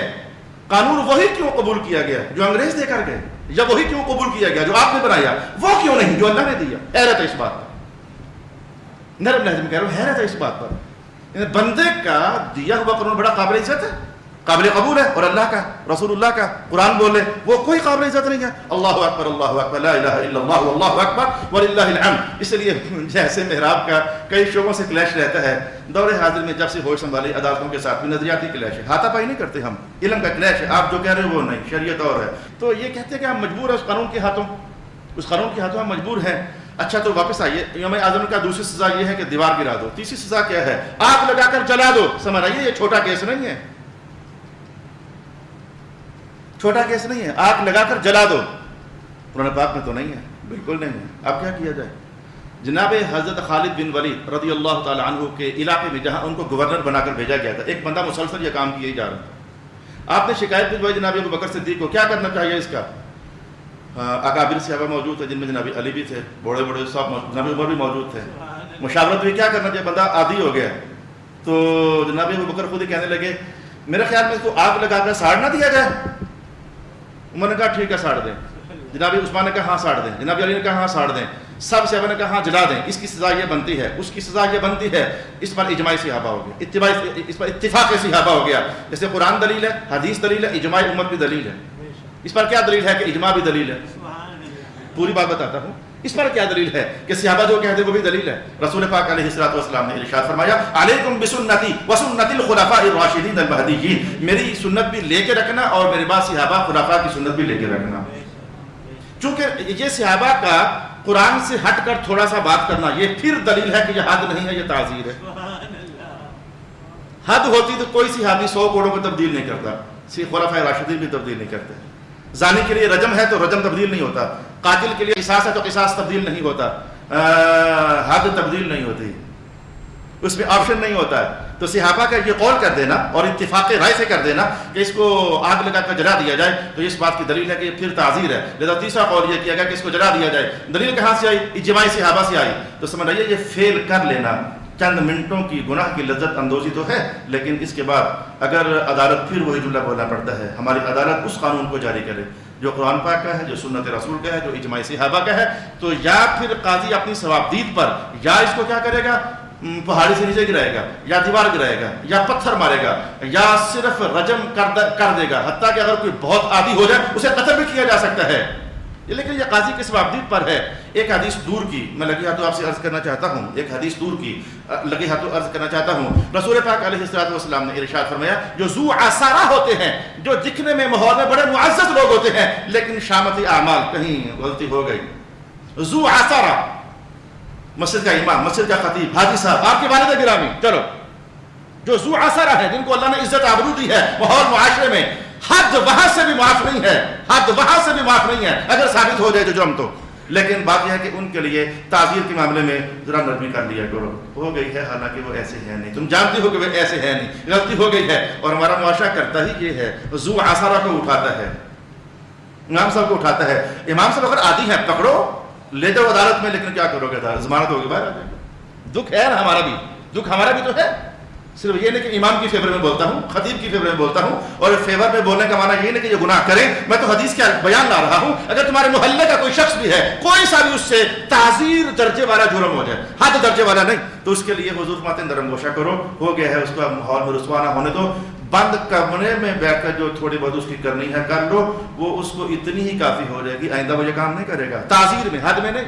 قانون وہی کیوں قبول کیا گیا جو انگریز دے کر گئے، یا وہی کیوں قبول کیا گیا جو آپ نے بنایا، وہ کیوں نہیں جو اللہ نے دیا؟ حیرت ہے اس بات پر، نرم لہجے میں کہہ رہا ہوں، حیرت ہے اس بات پر۔ بندے کا دیا ہوا قانون بڑا قابل عزت ہے، قابل قبول ہے، اور اللہ کا، رسول اللہ کا قرآن بولے وہ کوئی قابل عزت نہیں ہے۔ اللہ اکبر، اللہ اکبر، لا الہ الا اللہ، واللہ اکبر وللہ الحمد۔ اس لیے جیسے محراب کا کئی شعبوں سے کلیش رہتا ہے، دور حاضر میں جب سے ہوش سنبھالی عدالتوں کے ساتھ بھی نظریاتی کلیش ہے، ہاتھا پائی نہیں کرتے ہم، علم کا کلیش ہے، آپ جو کہہ رہے ہو وہ نہیں، شریعت اور ہے۔ تو یہ کہتے ہیں کہ ہم مجبور ہیں اس قانون کے ہاتھوں، اس قانون کے ہاتھوں ہم مجبور ہیں۔ اچھا تو واپس آئیے، امام اعظم کا دوسری سزا یہ ہے کہ دیوار گرا دو، تیسری سزا کیا ہے؟ آگ لگا کر جلا دو۔ سمجھ آئیے، یہ چھوٹا کیس نہیں ہے، چھوٹا کیس نہیں ہے، آگ لگا کر جلا دو۔ قرآن پاک میں تو نہیں ہے، بالکل نہیں ہے۔ اب کیا کیا جائے؟ جناب حضرت خالد بن ولید رضی اللہ تعالی عنہ کے علاقے میں جہاں ان کو گورنر بنا کر بھیجا گیا تھا، ایک بندہ مسلسل یہ کام کیے ہی جا رہا تھا۔ آپ نے شکایت بھجوائی جناب ابو بکر صدیق کو، کیا کرنا چاہیے اس کا؟ اکابر صحابہ موجود تھے جن میں جناب علی بھی تھے، بڑے بڑے صاحب، جناب عمر بھی موجود تھے۔ مشاورت بھی کیا کرنا چاہیے، بندہ عادی ہو گیا۔ تو جناب ابو بکر خود ہی کہنے لگے میرے خیال میں اس کو آگ لگا کر ساڑ نہ دیا جائے۔ عمر نے کہا ٹھیک ہے ساڑ دیں، جناب عثمان نے کہا ہاں ساڑ دیں، جناب علی نے کہا ہاں ساڑ دیں، سب صحابہ نے کہا ہاں جلا دیں، اس کی سزا یہ بنتی ہے، اس کی سزا یہ بنتی ہے۔ اس پر اجماع صحابہ ہو گیا، اس پر اتفاق صحابہ ہو گیا۔ جیسے قرآن دلیل ہے، حدیث دلیل ہے، اجماع امت بھی دلیل ہے۔ اس پر کیا دلیل ہے کہ اجماع بھی دلیل ہے؟ پوری بات بتاتا ہوں، اس پر کیا دلیل ہے کہ صحابہ جو کہتے ہیں وہ بھی دلیل ہے۔ رسول پاک علیہ الصلوۃ والسلام نے ارشاد فرمایا علیکم بسنتی وسنت الخلفاء الراشدین المہدیین، میری سنت بھی لے کے رکھنا اور میرے بعد صحابہ خلفاء کی سنت بھی لے کے رکھنا۔ چونکہ یہ صحابہ کا قرآن سے ہٹ کر تھوڑا سا بات کرنا یہ پھر دلیل ہے کہ یہ حد نہیں ہے، یہ تعزیر ہے۔ حد ہوتی تو کوئی صحابی 100 کوڑوں کو تبدیل نہیں کرتا، خلفاء راشدین بھی تبدیل نہیں کرتے۔ زانی کے لیے رجم ہے تو رجم تبدیل نہیں ہوتا، قاتل کے لیے قصاص ہے تو قصاص تبدیل نہیں ہوتا، حد تبدیل نہیں ہوتی، اس میں آپشن نہیں ہوتا ہے۔ تو صحابہ کا یہ قول کر دینا اور اتفاق رائے سے کر دینا کہ اس کو آگ لگا کر جلا دیا جائے تو اس بات کی دلیل ہے کہ پھر تعزیر ہے۔ لہذا تیسرا قول یہ کیا گیا کہ اس کو جلا دیا جائے، دلیل کہاں سے آئی؟ اجماع صحابہ سے آئی۔ تو سمجھ آئیے یہ فیل کر لینا چند منٹوں کی گناہ کی لذت اندوزی تو ہے، لیکن اس کے بعد اگر عدالت پھر وہی جملہ بولنا پڑتا ہے، ہماری عدالت اس قانون کو جاری کرے جو قرآن پاک کا ہے، جو سنت رسول کا ہے، جو اجماع صحابہ کا ہے، تو یا پھر قاضی اپنی ثوابدید پر یا اس کو کیا کرے گا، پہاڑی سے نیچے گرائے گا، یا دیوار گرائے گا، یا پتھر مارے گا، یا صرف رجم کر دے گا، حتیٰ کہ اگر کوئی بہت عادی ہو جائے اسے قتل بھی کیا جا سکتا ہے۔ لیکن یہ قاضی کے ثوابدید پر ہے۔ ایک حدیث دور کی میں لگے ہاتھوں آپ سے عرض کرنا چاہتا ہوں، ایک حدیث دور کی لگے ہاتھوں عرض کرنا چاہتا ہوں۔ رسول پاک علیہ الصلوۃ والسلام نے ارشاد فرمایا جو ذو عصارہ ہوتے ہیں، جو دکھنے میں ماحول میں بڑے معزز لوگ ہوتے ہیں لیکن شامتی اعمال کہیں غلطی ہو گئی، ذو عصارہ، مسجد کا امام، مسجد کا خطیب، حاجی صاحب، آپ کے والد گرامی، چلو جو ذو عصارہ ہے، جن کو اللہ نے عزت آبرو دی ہے ماحول معاشرے میں، حد وہاں سے بھی معاف نہیں ہے، حد وہاں سے بھی معاف نہیں ہے اگر ثابت ہو جائے جو جرم تو۔ لیکن بات یہ ہے کہ ان کے لیے تعزیر کے معاملے میں ذرا نرمی کر لیا کرو، ہو گئی ہے حالانکہ وہ ایسے ہیں نہیں، تم جانتی ہو کہ وہ ایسے ہیں نہیں، غلطی ہو گئی ہے۔ اور ہمارا معاشرہ کرتا ہی یہ ہے، ذو عصارہ کو اٹھاتا ہے، امام صاحب کو اٹھاتا ہے، امام صاحب اگر عادی ہیں پکڑو لے جاؤ عدالت میں، لیکن کیا کرو گے، ضمانت ہوگی، باہر آ جائے گا۔ دکھ ہے نا ہمارا بھی، دکھ ہمارا بھی تو ہے، صرف یہ نہیں کہ امام کی فیور میں بولتا ہوں، خطیب کی فیور میں بولتا ہوں، اور فیور میں بولنے کا معنی یہ نہیں کہ یہ گناہ کریں، میں تو حدیث کا بیان لا رہا ہوں۔ اگر تمہارے محلے کا کوئی شخص بھی ہے، کوئی سا بھی اس سے تعزیر درجے والا جرم ہو جائے، حد درجے والا نہیں، تو اس کے لیے حضور فرماتے ہیں نرم گوشہ کرو، ہو گیا ہے اس کا ماحول میں رسوا نہ ہونے دو۔ بند کمرے میں بیٹھ کر جو تھوڑی بہت اس کی کرنی ہے کر لو، وہ اس کو اتنی ہی کافی ہو جائے گی، آئندہ وہ یہ کام نہیں کرے گا۔ تعزیر میں، حد میں نہیں،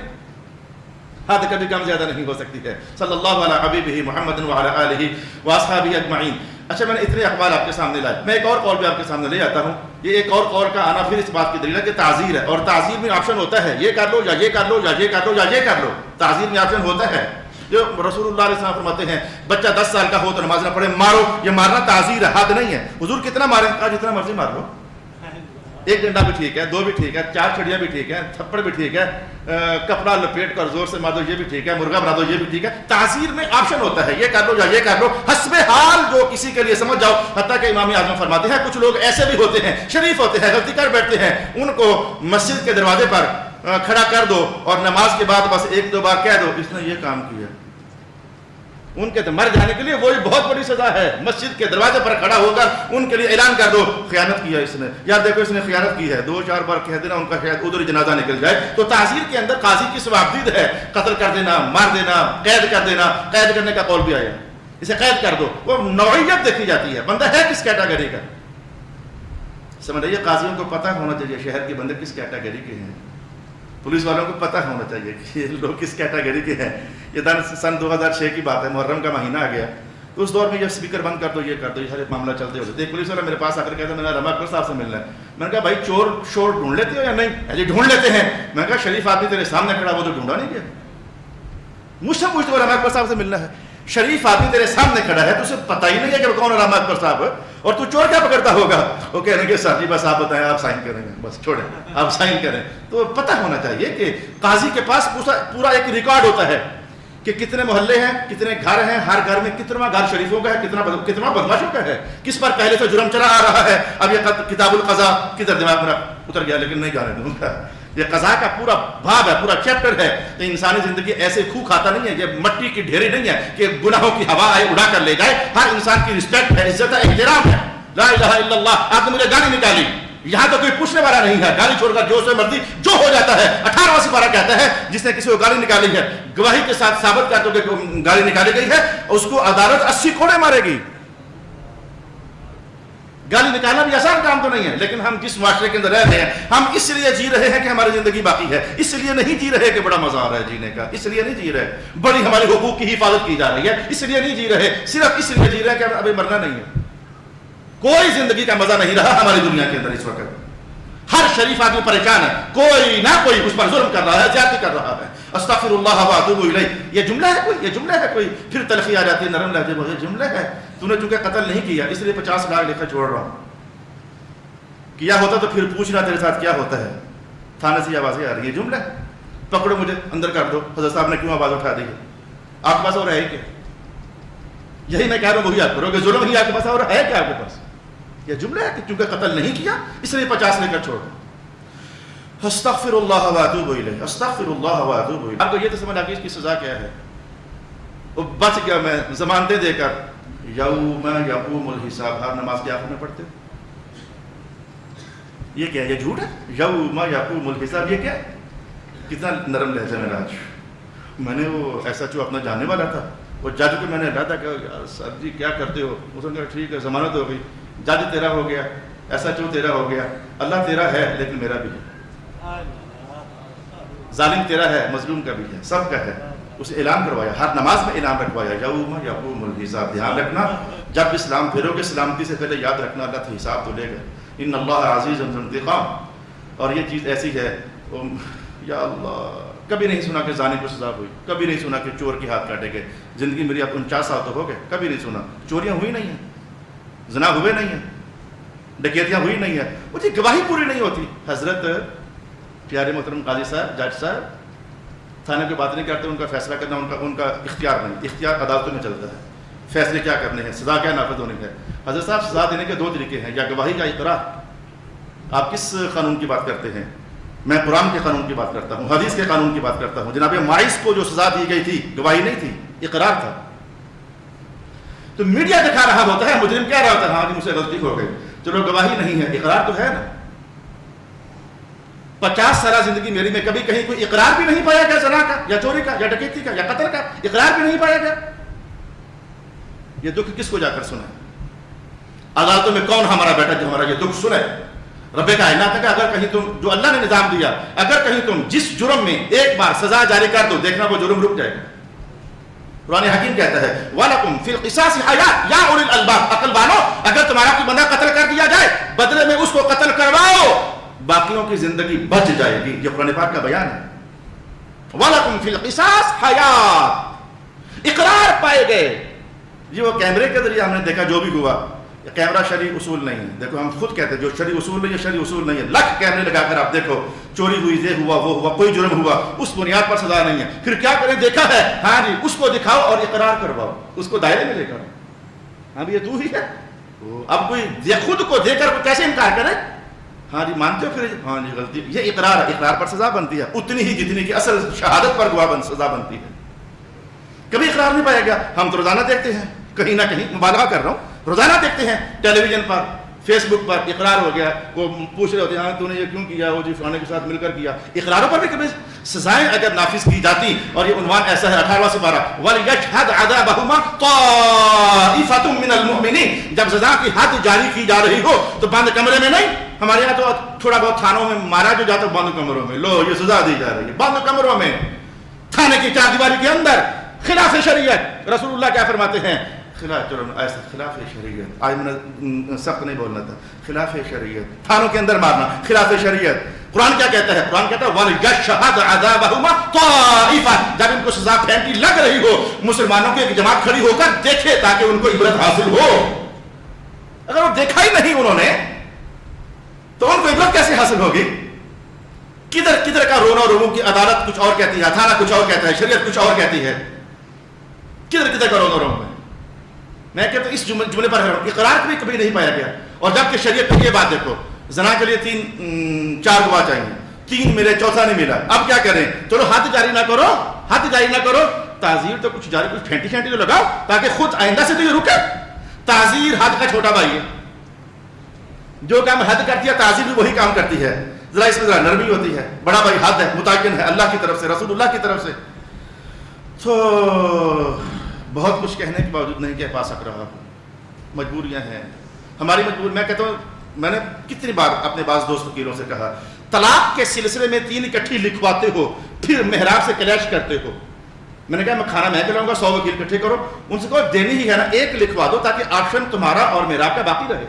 حد کبھی کم زیادہ نہیں ہو سکتی ہے۔ صلی اللہ علیہ حبیبہ محمد وعلی آلہ واصحابہ اجمعین۔ اچھا میں نے اتنے اقوال آپ کے سامنے لائے، میں ایک اور قول بھی آپ کے سامنے لے آتا ہوں۔ یہ ایک اور قول کا آنا پھر اس بات کی دلیل ہے کہ تعزیر ہے، اور تعزیر میں آپشن ہوتا ہے یہ کر لو یا یہ کر لو یا یہ کر لو یا یہ کر لو، تعزیر میں آپشن ہوتا ہے۔ جو رسول اللہ علیہ وسلم فرماتے ہیں بچہ 10 سال کا ہو تو نماز نہ پڑھے، مارو، یہ مارنا تعزیر ہے، حد نہیں ہے۔ حضور کتنا ماریں؟ کہا جتنا مرضی مار لو، ایک ڈنڈا بھی ٹھیک ہے، 2 بھی ٹھیک ہے، 4 چھڑیاں بھی ٹھیک ہے، تھپڑ بھی ٹھیک ہے، کپڑا لپیٹ کر زور سے مار دو یہ بھی ٹھیک ہے، مرغا بنا دو یہ بھی ٹھیک ہے۔ تعزیر میں آپشن ہوتا ہے، یہ کر لو یا یہ کر لو، حسب حال جو کسی کے لیے سمجھ جاؤ۔ حتیٰ کہ امام اعظم فرماتے ہیں کچھ لوگ ایسے بھی ہوتے ہیں، شریف ہوتے ہیں، غلطی کر بیٹھتے ہیں، ان کو مسجد کے دروازے پر کھڑا کر دو اور نماز کے بعد بس 1-2 بار کہہ دو اس نے یہ کام کیا، ان کے تو مر جانے کے لیے وہی بہت بڑی سزا ہے۔ مسجد کے دروازے پر کھڑا ہو کر ان کے لیے اعلان کر دو خیانت کیا اس نے، یا دیکھو اس نے خیانت کی ہے، 2-4 بار کہہ دینا ان کا شاید ادھر جنازہ نکل جائے۔ تو تعزیر کے اندر قاضی کی ثوابدید ہے، قتل کر دینا، مار دینا، قید کر دینا، قید کرنے کا قول بھی آیا، اسے قید کر دو۔ وہ نوعیت دیکھی جاتی ہے، بندہ ہے کس کیٹیگری کا، سمجھ رہیے؟ قاضیوں کو پتہ ہونا چاہیے شہر کے بندے کس کیٹیگری کے ہیں، پولیس والوں کو پتہ ہونا چاہیے کہ یہ لوگ کس کیٹیگری کے ہیں۔ یہ سن 2006 کی بات ہے، محرم کا مہینہ آ گیا، تو اس دور میں یہ اسپیکر بند کر دو یہ کر دو، یہ سارے معاملہ چلتے ہوتے تھے۔ ایک پولیس والا میرے پاس آ کر کہتا ہے میں نے رحمت اکبر صاحب سے ملنا ہے۔ میں نے کہا بھائی چور شور ڈھونڈ لیتے ہو یا نہیں؟ جی ڈھونڈ لیتے ہیں۔ میں نے کہا شریف آدمی تیرے سامنے کھڑا وہ تو ڈھونڈا نہیں گیا، مجھ سے پوچھتے ہو رحمت اکبر صاحب سے ملنا ہے، شریف آدمی تیرے سامنے کھڑا ہے، تجھے پتہ ہی نہیں ہے کہ وہ کون ہے رحمت اکبر صاحب، اور تو چور کیا پکڑتا ہوگا؟ وہ کہنے کے ساتھ جی بس آپ بتائیں، آپ سائن کریں گے، بس چھوڑیں آپ سائن کریں۔ تو پتہ ہونا چاہیے کہ قاضی کے پاس پورا ایک ریکارڈ ہوتا ہے کہ کتنے محلے ہیں، کتنے گھر ہیں، ہر گھر میں کتنا گھر شریفوں کا ہے، کتنا بدماشوں کا ہے، کس پر پہلے سے جرم چلا آ رہا ہے۔ اب یہ کتاب القضاء کدھر دماغ میں اتر گیا لیکن نہیں جانے دوں گا، یہ قضاء کا پورا باب ہے، پورا چیپٹر ہے۔ تو انسانی زندگی ایسے کھو کھاتا نہیں ہے، یہ مٹی کی ڈھیری نہیں ہے کہ گناہوں کی ہوا آئے اڑا کر لے جائے۔ ہر انسان کی رسپیکٹ ہے، عزت ہے، احترام ہے۔ لا الہ الا اللہ، آپ نے مجھے گالی نکالی، یہاں تو کوئی پوچھنے والا نہیں ہے، گالی چھوڑ کر جو سے مرضی جو ہو جاتا ہے۔ 18واں سپارہ کہتا ہے جس نے کسی کو گالی نکالی ہے گواہی کے ساتھ ثابت کر دو کہ گالی نکالی گئی ہے، اس کو عدالت 80 کوڑے مارے گی۔ گالی نکالنا بھی آسان کام تو نہیں ہے، لیکن ہم جس معاشرے کے اندر رہ رہے ہیں ہم اس لیے جی رہے ہیں کہ ہماری زندگی باقی ہے، اس لیے نہیں جی رہے کہ بڑا مزہ آ رہا ہے جینے کا، اس لیے نہیں جی رہے بڑی ہمارے حقوق کی حفاظت کی جا رہی ہے، اس لیے نہیں جی رہے، صرف اس لیے جی رہے کہ ابھی مرنا نہیں ہے۔ کوئی زندگی کا مزہ نہیں رہا ہماری دنیا کے اندر اس وقت، ہر شریف آدمی پریشان ہے، کوئی نہ کوئی اس پر ظلم کر رہا ہے، زیادتی کر رہا ہے۔ استغفر اللہ واتوب الیہ، یہ جملہ ہے کوئی، یہ جملہ ہے کوئی، پھر تلخی آ جاتی ہے نرم لہجے میں، یہ جملہ ہے تو نے چونکہ قتل نہیں کیا اس لیے 50 لاکھ لکھا چھوڑ رہا ہوں، کیا ہوتا تو پھر پوچھنا تیرے ساتھ کیا ہوتا ہے، تھانے سے آوازیں آ رہی ہے، جملہ ہے، پکڑو مجھے اندر کر دو، حضرت صاحب نے کیوں آواز اٹھا دی ہے، آپ کے پاس اور ہے کیا؟ یہی میں کہہ رہا ہوں وہی آپ کرو کہ ظلم ہی آپ کے پاس اور ہے کیا آپ کے پاس؟ یہ جملہ ہے کہ چونکہ قتل نہیں کیا اس لیے 50 لے کر چھوڑ دو۔ استغفر اللہ واتوب الیہ، استغفر اللہ واتوب الیہ۔ آپ کو یہ تو سمجھ آ گئی اس کی سزا کیا ہے؟ وہ بچ گیا میں ضمانتیں دے کر، یوم یقوم الحساب، ہر نماز کے آخر میں پڑھتے ہو، یہ کیا ہے؟ یہ جھوٹ ہے؟ یوم یقوم الحساب، یہ کیا ہے؟ کتنا نرم لہجہ میں آج، میں نے وہ ایسا جو اپنا جاننے والا تھا، وہ جج کو میں نے کہا تھا کہ یار سر جی کیا کرتے ہو، اس نے کہا ٹھیک ہے ضمانت ہو گئی، جج تیرا ہو گیا، ایسا جو تیرا ہو گیا، اللہ تیرا ہے لیکن میرا بھی ہے، ظالم تیرا ہے مظلوم کا بھی ہے، سب کا ہے۔ اسے اعلان کروایا، ہر نماز میں اعلان رکھوایا، یوم یقوم الحساب۔ دھیان رکھنا جب اسلام پھیرو گے سلامتی سے پہلے یاد رکھنا اللہ تو حساب تو لے گا، ان اللہ عزیز ذو انتقام۔ اور یہ چیز ایسی ہے یا اللہ، کبھی نہیں سنا کہ زانی کو سزا ہوئی، کبھی نہیں سنا کہ چور کے ہاتھ کاٹے گئے، زندگی میری اب 49 سال تو ہو گئے، کبھی نہیں سنا، چوریاں ہوئی نہیں ہیں، زنا ہوئے نہیں ہیں، ڈکیتیاں ہوئی نہیں ہیں، وہ جی گواہی پوری نہیں ہوتی۔ حضرت پیارے محترم قاضی صاحب، جج صاحب تھانے کی بات نہیں کرتے، ان کا فیصلہ کرنا ان کا اختیار نہیں، اختیار عدالتوں میں چلتا ہے، فیصلے کیا کرنے ہیں، سزا کیا نافذ ہونی ہے۔ حضرت صاحب سزا دینے کے 2 طریقے ہیں، یا گواہی یا اقرار۔ آپ کس قانون کی بات کرتے ہیں؟ میں قرآن کے قانون کی بات کرتا ہوں، حدیث کے قانون کی بات کرتا ہوں۔ جناب ماعز کو جو سزا دی گئی تھی گواہی نہیں تھی، اقرار تھا۔ تو میڈیا دکھا رہا ہوتا ہے، مجرم کہہ رہا ہوتا ہے ہاں جی مجھ سے غلطی ہو گئی، چلو گواہی نہیں ہے، اقرار تو ہے نا۔ 50 سالہ زندگی میری میں کبھی کہیں کوئی اقرار بھی نہیں پایا گیا زنا کا یا چوری کا یا ڈکیتی کا یا قتل کا، اقرار بھی نہیں پایا گیا۔ یہ دکھ کس کو جا کر سنا؟ عدالتوں میں کون ہمارا بیٹا جو ہمارا یہ دکھ سنے؟ رب کائنات ہے کہ اگر کہیں تم جو اللہ نے نظام دیا، اگر کہیں تم جس جرم میں ایک بار سزا جاری کر دو، دیکھنا وہ جرم رک جائے گا۔ قرآن حکیم کہتا ہے وَلَكُمْ فِي الْقِصَاصِ حَيَاةٌ يَا أُولِي الْأَلْبَابِ، عقل والو اگر تمہارا کوئی بندہ قتل کر دیا جائے بدلے میں اس کو قتل کرواؤ، باقیوں کی زندگی بچ جائے گی۔ یہ قرآن پاک کا بیان ہے۔ وَلَكُمْ فِي الْقِصَاصِ حَيَاةٌ، اقرار پائے گئے۔ یہ وہ کیمرے کے ذریعے ہم نے دیکھا جو بھی ہوا، کیمرہ شرعی اصول نہیں ہے۔ دیکھو ہم خود کہتے ہیں جو شرعی اصول نہیں ہے، شرعی اصول نہیں ہے۔ لاکھ کیمرے لگا کر آپ دیکھو، چوری ہوئی، یہ ہوا، وہ ہوا، کوئی جرم ہوا، اس بنیاد پر سزا نہیں ہے۔ پھر کیا کریں؟ دیکھا ہے، ہاں جی، اس کو دکھاؤ اور اقرار کرواؤ، اس کو دائرے میں لے کر۔ ہاں یہ تو ہی ہے۔ اب کوئی خود کو دے کر کیسے انکار کرے؟ ہاں جی مانتے ہو؟ پھر ہاں جی غلطی، یہ اقرار ہے، اقرار پر سزا بنتی ہے اتنی ہی جتنی کہ اصل شہادت پر گواہ سزا بنتی ہے۔ کبھی اقرار نہیں پایا گیا۔ ہم تو روزانہ دیکھتے ہیں، کہیں نہ کہیں مبالغہ کر رہا ہوں، روزانہ دیکھتے ہیں ٹیلی ویژن پر، فیس بک پر اقرار ہو گیا، وہ پوچھ رہے ہوتے ہیں ہاں تو نے یہ کیوں کیا، وہ جی فلانے کے ساتھ مل کر کیا۔ اقراروں پر بھی کبھی سزائیں اگر نافذ کی جاتی، اور یہ عنوان ایسا ہے 18واں سپارہ وَلْيَشْهَدْ عَذَابَهُمَا طَائِفَةٌ مِّنَ الْمُؤْمِنِينَ، جب سزا کی حد جاری کی جا رہی ہو تو بند کمرے میں نہیں۔ ہمارے یہاں تو تھوڑا بہت تھانوں میں مارا جو جاتا بند کمروں میں، لو یہ سزا دی جا رہی ہے بند کمروں میں، تھانے کی چار دیواری کے اندر، خلاف شریعت۔ رسول اللہ کیا فرماتے ہیں؟ خلاف شریعت، آج میں نے سخت نہیں بولنا تھا، خلاف شریعت، تھانوں کے اندر مارنا خلاف شریعت۔ قرآن کیا کہتا ہے؟ قرآن کہتا ہے وَلْيَشْهَدْ عَذَابَهُمَا طَائِفَةٌ، جب ان کو سزا پھینکی لگ رہی ہو، مسلمانوں کی ایک جماعت کھڑی ہو کر دیکھے تاکہ ان کو عبرت حاصل ہو۔ اگر وہ دیکھا ہی نہیں انہوں نے تو ان کو عبرت کیسے حاصل ہوگی؟ کدھر کدھر کا رونا روموں کی عدالت کچھ اور کہتی ہے، تھانہ کچھ اور کہتا ہے، شریعت کچھ اور کہتی ہے، کدھر کدھر کا رونا روم ہے۔ میں کہتا ہوں اس جملے پر اقرار بھی کبھی نہیں پایا گیا۔ اور جبکہ شریعت میں یہ بات دیکھو، زنا کے لیے 3-4 گواہ چاہیے، 3 ملے، چوتھا نہیں ملا، اب کیا کریں؟ چلو حد جاری نہ کرو، حد جاری نہ کرو، تعزیر تو کچھ جاری، کچھ پھینٹی شینٹی تو لگاؤ تاکہ خود آئندہ سے تو یہ رکے۔ تعزیر حد کا چھوٹا بھائی ہے، جو کام حد کرتی ہے تعزیر بھی وہی کام کرتی ہے، ذرا اس میں ذرا نرمی ہوتی ہے۔ بڑا بھائی حد ہے، متعین ہے اللہ کی طرف سے، رسول اللہ کی طرف سے۔ تو بہت کچھ کہنے کے باوجود نہیں کہہ پا سک رہا، مجبوریاں ہیں ہماری مجبور۔ میں کہتا ہوں، میں نے کتنی بار اپنے بعض دوست وکیلوں سے کہا، طلاق کے سلسلے میں 3 اکٹھی لکھواتے ہو پھر محراب سے کلیش کرتے ہو۔ میں نے کہا میں کھانا میں کھلاؤں گا، 100 وکیل اکٹھے کرو، ان سے کہو دینی ہی ہے نا، 1 لکھوا دو تاکہ آپشن تمہارا اور محراب کا باقی رہے۔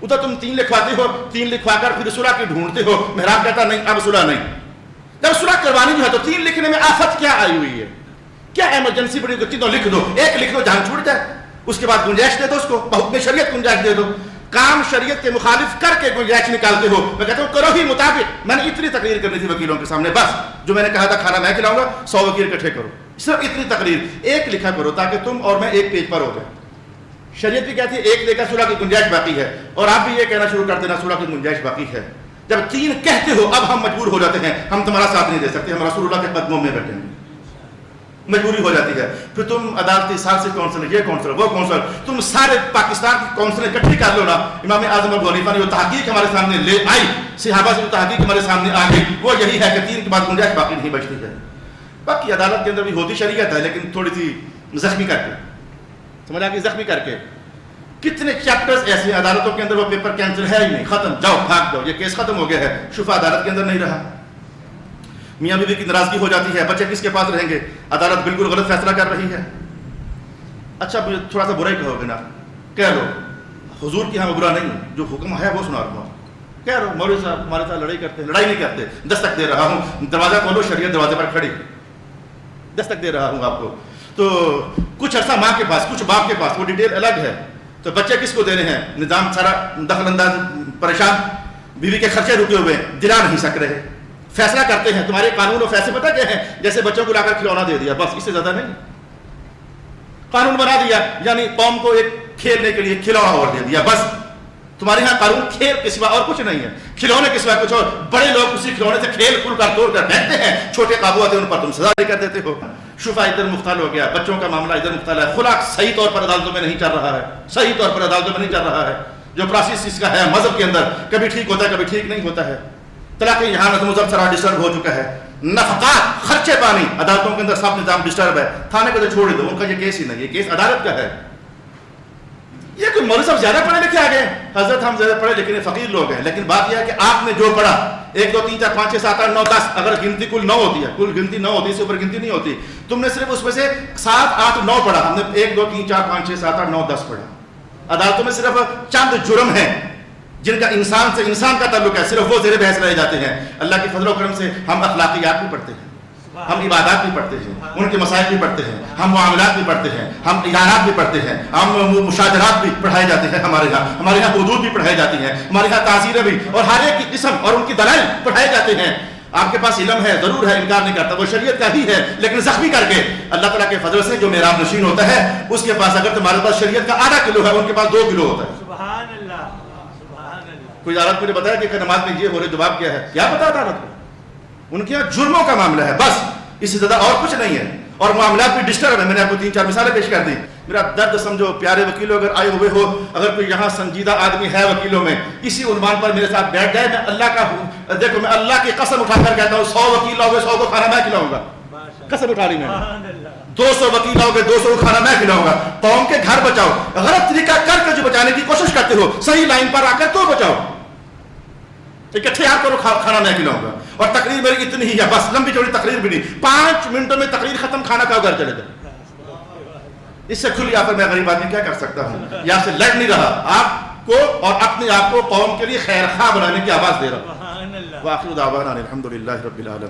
ادھر تم 3 لکھواتے ہو، 3 لکھوا کر پھر صلح کی ڈھونڈتے ہو، محراب کہتا نہیں اب صلح نہیں۔ جب صلح کروانی جو ہے تو 3 لکھنے میں آفت کیا آئی ہوئی ہے؟ کیا ایمرجنسی پڑی؟ تو 3 لکھ دو، 1 لکھ دو جان چھوٹ جائے، اس کے بعد گنجائش دے دو اس کو، بحکم شریعت گنجائش دے دو۔ کام شریعت کے مخالف کر کے گنجائش نکالتے ہو۔ میں کہتا ہوں کرو ہی مطابق۔ میں نے اتنی تقریر کرنی تھی وکیلوں کے سامنے، بس جو میں نے کہا تھا کھانا میں کھلاؤں گا، 100 وکیل اکٹھے کرو، صرف اتنی تقریر 1 لکھا کرو تاکہ تم اور میں ایک پیج پر ہو جائے۔ شریعت بھی کہتی ہے 1 دے کر صلح کی گنجائش باقی ہے، اور آپ بھی یہ کہنا شروع کر دینا صلح کی گنجائش باقی ہے۔ جب 3 کہتے ہو اب ہم مجبور ہو جاتے ہیں، ہم تمہارا ساتھ نہیں دے سکتے، ہم رسول اللہ کے قدموں میں بیٹھیں گے، مجبوری ہو جاتی ہے۔ پھر تم عدالتی سالسی کونسل، یہ کونسل، وہ کونسل، تم سارے پاکستان کی کونسلیں اکٹھی کر لو نا۔ امام اعظم ابو حنیفہ نے جو تحقیق ہمارے سامنے لے آئی، صحابہ سے جو تحقیق ہمارے سامنے آ گئی، وہ یہی ہے کہ 3 کے بعد گنجائش باقی نہیں بچتی ہے۔ باقی عدالت کے اندر بھی ہوتی شریعت ہے، لیکن تھوڑی سی زخمی کر کے، سمجھ آ گئی، زخمی کر کے۔ کتنے چیپٹرز ایسے ہیں عدالتوں کے اندر، وہ پیپر کینسل ہے ہی نہیں، ختم، جاؤ بھاگ جاؤ، یہ کیس ختم ہو گیا ہے، شفا عدالت کے اندر نہیں رہا۔ میاں بیوی کی ناراضگی ہو جاتی ہے، بچے کس کے پاس رہیں گے، عدالت بالکل غلط فیصلہ کر رہی ہے۔ اچھا تھوڑا سا برا ہی کہو گے نا، کہہ لو حضور کی ہاں برا نہیں، جو حکم ہے وہ سنا رہا ہوں، کہہ لو مولوی صاحب ہمارے ساتھ لڑائی کرتے ہیں، لڑائی نہیں کرتے، دستک دے رہا ہوں، دروازہ کھولو، شریعت دروازے پر کھڑی، دستک دے رہا ہوں آپ کو۔ تو کچھ عرصہ ماں کے پاس، کچھ باپ کے پاس، وہ ڈیٹیل الگ ہے۔ تو بچے کس کو دینے ہیں؟ نظام سارا دخل انداز، پریشان، بیوی کے خرچے رکے ہوئے، دلا نہیں سک رہے، فیصلہ کرتے ہیں۔ تمہارے قانون و فیصلے پتہ کیا ہیں؟ جیسے بچوں کو لا کر کھلونا دے دیا، بس اس سے زیادہ نہیں، قانون بنا دیا، یعنی قوم کو ایک کھیلنے کے لیے کھلونا اور دے دیا، بس تمہارے یہاں قانون کھیل کے سوا اور کچھ نہیں ہے، کھلونے کے سوا کچھ اور۔ بڑے لوگ اسی کھلونے سے کھیل کھل کر توڑ کر پھینکتے ہیں، چھوٹے قابو آتے ہیں ان پر تم سزا بھی کر دیتے ہو۔ شفا ادھر مختل ہو گیا، بچوں کا معاملہ ادھر مختل ہے، خلا صحیح طور پر عدالتوں میں نہیں چل رہا ہے، صحیح طور پر عدالتوں میں نہیں چل رہا ہے۔ جو پروسیس اس کا ہے مذہب کے اندر، کبھی ٹھیک ہوتا ہے کبھی ٹھیک نہیں ہوتا ہے۔ طلاق یہاں نظم و ضبط سارا ڈسٹرب ہو چکا ہے، نفقات، خرچے پانی، عدالتوں کے اندر سب نظام ڈسٹرب ہے۔ تھانے کو تو چھوڑ دو، ان کا یہ کیس ہی نہیں، یہ کیس عدالت کا ہے، یہ کوئی مولوی صاحب زیادہ پڑھے لکھے آ گئے؟ حضرت ہم زیادہ پڑھے لکھے فقیر لوگ ہیں، لیکن بات یہ ہے کہ آپ نے جو پڑھا 1 2 3 4 5 6 7 8 9 10 اگر گنتی کل 9 ہوتی ہے، کل گنتی 9 ہوتی ہے، اس سے اوپر گنتی نہیں ہوتی، تم نے صرف اس میں سے 7 8 9 پڑھا، ہم نے 1 2 3 4 5 6 7 8 9 10 پڑھا. عدالتوں میں صرف چند جرم ہیں جن کا انسان سے انسان کا تعلق ہے، صرف وہ زیر بحث رہ جاتے ہیں. اللہ کے فضل و کرم سے ہم اخلاقیات بھی پڑھتے ہیں، ہم عبادات بھی پڑھتے ہیں، ان کے مسائل بھی پڑھتے ہیں، ہم معاملات بھی پڑھتے ہیں، ہم ادارات بھی پڑھتے ہیں، ہم مشاجرات بھی پڑھائے جاتے ہیں، ہمارے یہاں حدود بھی پڑھائی جاتی ہیں، ہمارے یہاں تعزیریں بھی، اور ہر ایک کی قسم اور ان کی دلائل پڑھائے جاتے ہیں. آپ کے پاس علم ہے، ضرور ہے، انکار نہیں کرتا، وہ شریعت کا ہی ہے، لیکن زخمی کر کے اللہ تعالیٰ کے فضل سے جو میراب نشین ہوتا ہے اس کے پاس اگر تمہارے پاس شریعت کا آدھا کلو ہے، ان کے پاس 2 کلو ہوتا ہے. سبحان اللہ سبحان اللہ. کوئی عدالت مجھے بتایا کہ نماز میں یہ ہو رہے جواب کیا ہے، کیا پتا عدالت کو؟ ان کے یہاں جرموں کا معاملہ ہے بس، اس سے زیادہ اور کچھ نہیں ہے، اور معاملات بھی ڈسٹرب ہے. میں نے آپ کو 3 4 مثالیں پیش کر دی. میرا درد سمجھو پیارے وکیلوں، اگر آئے ہوئے ہو، اگر کوئی یہاں سنجیدہ آدمی ہے وکیلوں میں، اسی عنوان پر میرے ساتھ بیٹھ جائے، میں اللہ کا دیکھو میں اللہ کی قسم اٹھا کر کہتا ہوں 100 وکیل لاؤ گے 100 کو کھانا میں کھلاؤں گا، قسم اٹھا لی میں نے. 200 وکیل لاؤ گے 200 کو کھانا میں کھلاؤں گا. قوم کے گھر بچاؤ، غلط طریقہ کر کے جو بچانے کی کوشش کرتے ہو، صحیح لائن پر آ کر تو بچاؤ. اکٹھے آپ کرو کھانا میں کھلاؤں گا. اور تقریر میری اتنی ہی ہے بس، لمبی چوڑی تقریر بھی نہیں، 5 منٹوں میں تقریر ختم، کھانا کھاؤ گھر چلے جاؤ. اس سے کھلی آفر میں غریب آدمی کیا کر سکتا ہوں؟ یا سے لڑ نہیں رہا، آپ کو اور اپنے آپ کو قوم کے لیے خیر خواہ بنانے کی آواز دے رہا ہوں. وآخر دعوانا الحمدللہ رب العالمین.